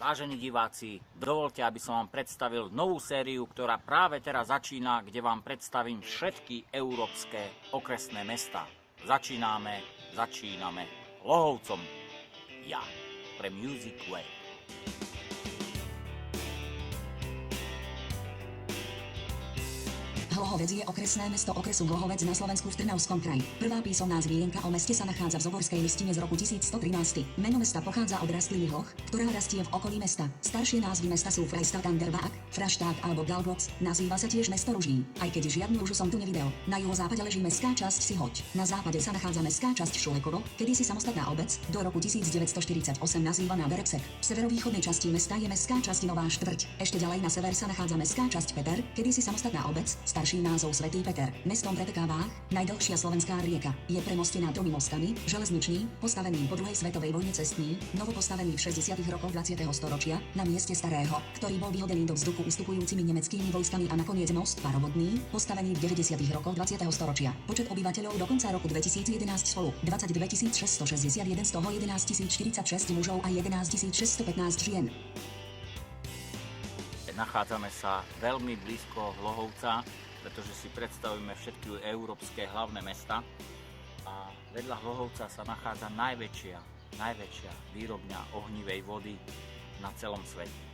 Vážení diváci, dovolte, aby som vám predstavil novú sériu, ktorá práve teraz začína, kde vám predstavím všetky európske okresné mestá. Začíname Lohovcom. Ja, pre Music Way. Hlohovec je okresné mesto okresu Hlohovec na Slovensku v Trnavskom kraji. Prvá písomná zmienka o meste sa nachádza v Zoborskej listine z roku 1113. Meno mesta pochádza od rastliny hloch, ktorá rastie v okolí mesta. Staršie názvy mesta sú Freistad an der Waag, Fraštát alebo Galgoc. Nazýva sa tiež mesto Ruží, aj keď žiadnu ružu som tu nevidel. Na juhozápade leží mestská časť Sihoď. Na západe sa nachádza mestská časť Šulekovo, kedysi samostatná obec, do roku 1948 nazývaná Bereksek. V severovýchodnej časti mesta je mestská časť Nová štvrť. Ešte ďalej na sever sa nachádza mestská časť Peter, kedysi samostatná obec, starší názov Svätý Peter. Mestom preteká Váh, najdlhšia slovenská rieka. Je premostená 3 mostami, železničný, postavený po druhej svetovej vojne cestný, novo postavený v 60. rokoch 20. storočia, na mieste starého, ktorý bol vyhodený do vzduchu ustupujúcimi nemeckými vojskami a nakoniec most parovodný, postavený v 90. rokoch 20. storočia. Počet obyvateľov do konca roku 2011 spolu 22 661, z toho 11 046 mužov a 11 615 žien. Nachádzame sa veľmi blízko Hlohovca, pretože si predstavíme všetky európske hlavné mesta a vedľa Hlohovca sa nachádza najväčšia výrobňa ohnivej vody na celom svete.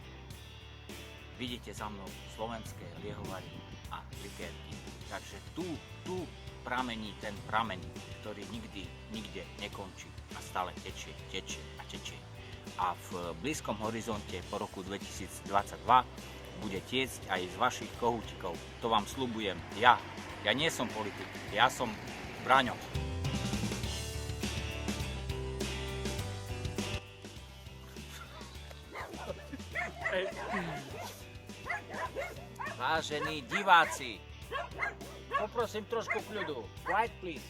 Vidíte za mnou slovenské liehovary a likérky, takže tu pramení ten prameň, ktorý nikde nekončí a stále tečie. A v blízkom horizonte po roku 2022 bude tiecť aj z vašich kohútikov. To vám sľubujem. Ja nie som politik, ja som Braňo. Vážení diváci, poprosím trošku kľudu. Quiet please.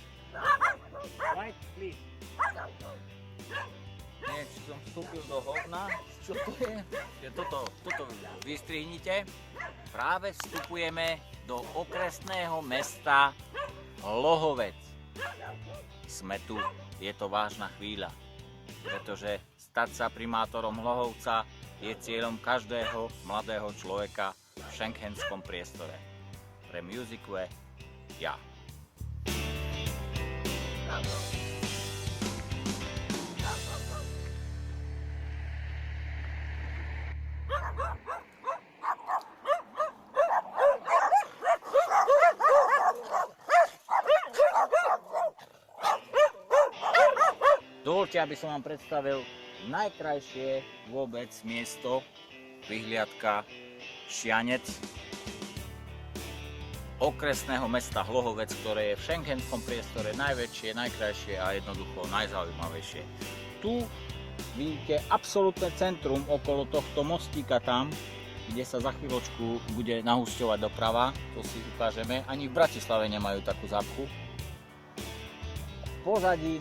Nie, či som vstúpil do hovna, čo to je? Toto vystrihnite. Práve vstupujeme do okresného mesta Hlohovec. Sme tu, je to vážna chvíľa, pretože stať sa primátorom Hlohovca je cieľom každého mladého človeka v schengenskom priestore. Pre Music Way, ja. Dovoľte, aby som vám predstavil najkrajšie vôbec miesto, vyhliadka Šianec, okresného mesta Hlohovec, ktoré je v schengenskom priestore najväčšie, najkrajšie a jednoducho najzaujímavejšie. Tu vidíte absolútne centrum okolo tohto mostíka tam, kde sa za chvíľočku bude nahusťovať doprava, to si ukážeme. Ani v Bratislave nemajú takú zápchu.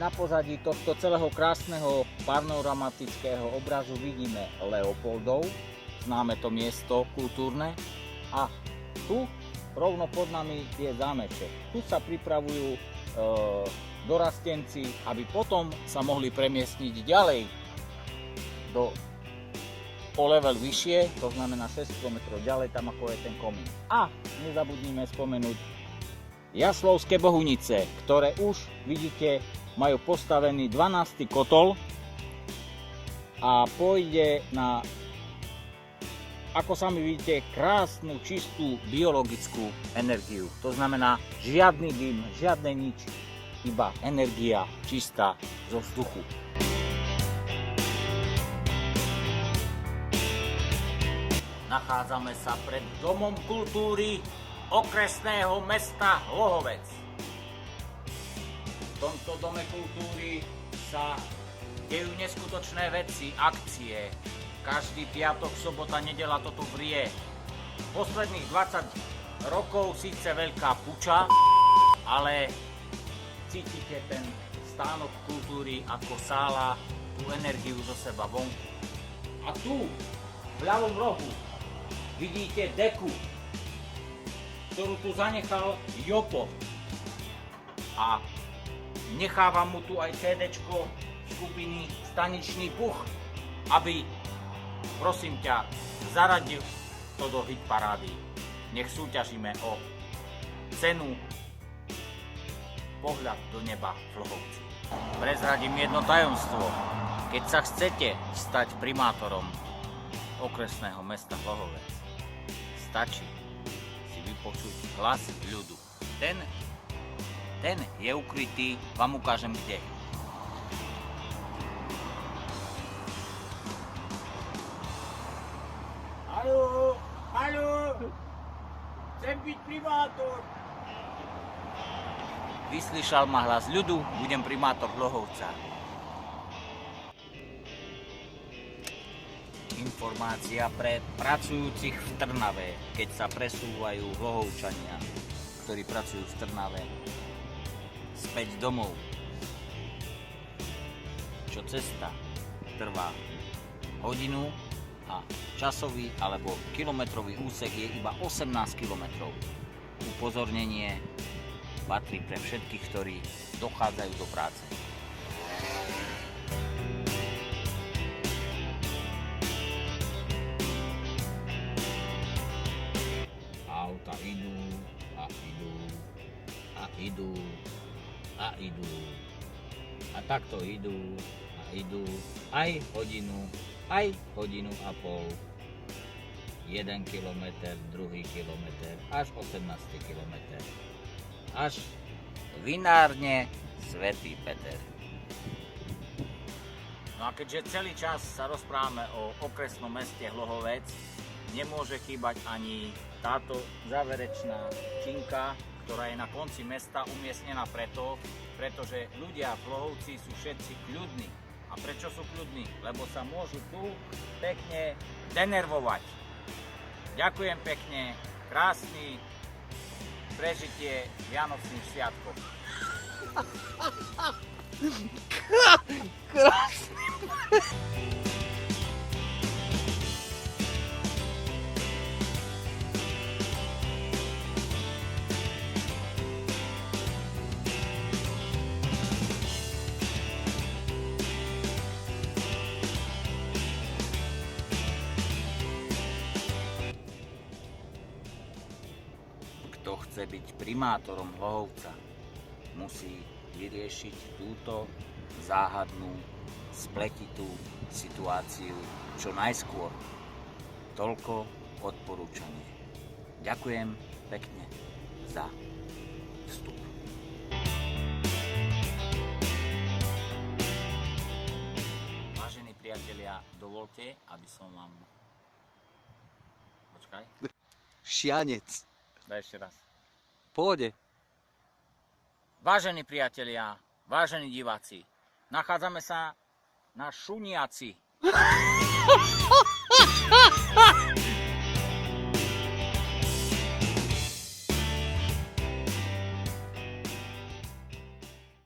Na pozadí tohto celého krásneho panoramatického obrazu vidíme Leopoldov, známe to miesto kultúrne, a tu rovno pod nami je zámeček. Tu sa pripravujú dorastenci, aby potom sa mohli premiestniť ďalej o level vyššie, to znamená 6 km ďalej, tam ako je ten komín. A nezabudnime spomenúť Jaslovské Bohunice, ktoré už vidíte majú postavený 12. kotol a pôjde na, ako sami vidíte, krásnu, čistú biologickú energiu. To znamená žiadny dym, žiadne nič, iba energia čistá zo vzduchu. Nachádzame sa pred Domom kultúry okresného mesta Hlohovec. V tomto Dome kultúry sa dejú neskutočné veci, akcie. Každý piatok, sobota, nedeľa to tu vrie. Posledných 20 rokov síce veľká puča, ale cítite ten stánok kultúry, ako sála tú energiu zo seba vonku. A tu, v ľavom rohu, vidíte deku, ktorú tu zanechal Jopo. A nechávam mu tu aj CDčko skupiny Staničný puch, aby prosím ťa, zaradi to do hit parády. Nech súťažíme o cenu pohľad do neba v Hlohovci. Prezradím jedno tajomstvo. Keď sa chcete stať primátorom okresného mesta Hlohovec, stačí si vypočuť hlas ľudu. Ten je ukrytý, vám ukážem kde. Haló, chcem byť primátor. Vyslyšal ma hlas ľudu, budem primátor Hlohovca. Informácia pre pracujúcich v Trnave, keď sa presúvajú Hlohovčania, ktorí pracujú v Trnave, späť domov. Čo cesta trvá hodinu a časový alebo kilometrový úsek je iba 18 kilometrov. Upozornenie patrí pre všetkých, ktorí dochádzajú do práce. Auta idú a idú a idú a idú a takto idú a idú aj hodinu a pol. 1 kilometr, druhý kilometr, až 18 kilometr. Až vinárne Svätý Peter. No a keďže celý čas sa rozprávame o okresnom meste Hlohovec, nemôže chýbať ani táto záverečná činka, ktorá je na konci mesta umiestnená pretože ľudia v Hlohovci sú všetci kľudní. A prečo sú kľudní? Lebo sa môžu tu pekne denervovať. Ďakujem pekne, krásny prežitie Vianočných sviatkov. Krásny. Kto chce byť primátorom Hlohovca, musí vyriešiť túto záhadnú, spletitú situáciu čo najskôr. Toľko odporúčanie. Ďakujem pekne za vstup. Vážení priatelia, dovolte, aby som vám... Počkaj. Šianec. Daj ešte raz. Pôjde. Vážení priatelia, vážení diváci, nachádzame sa na Šuniaci.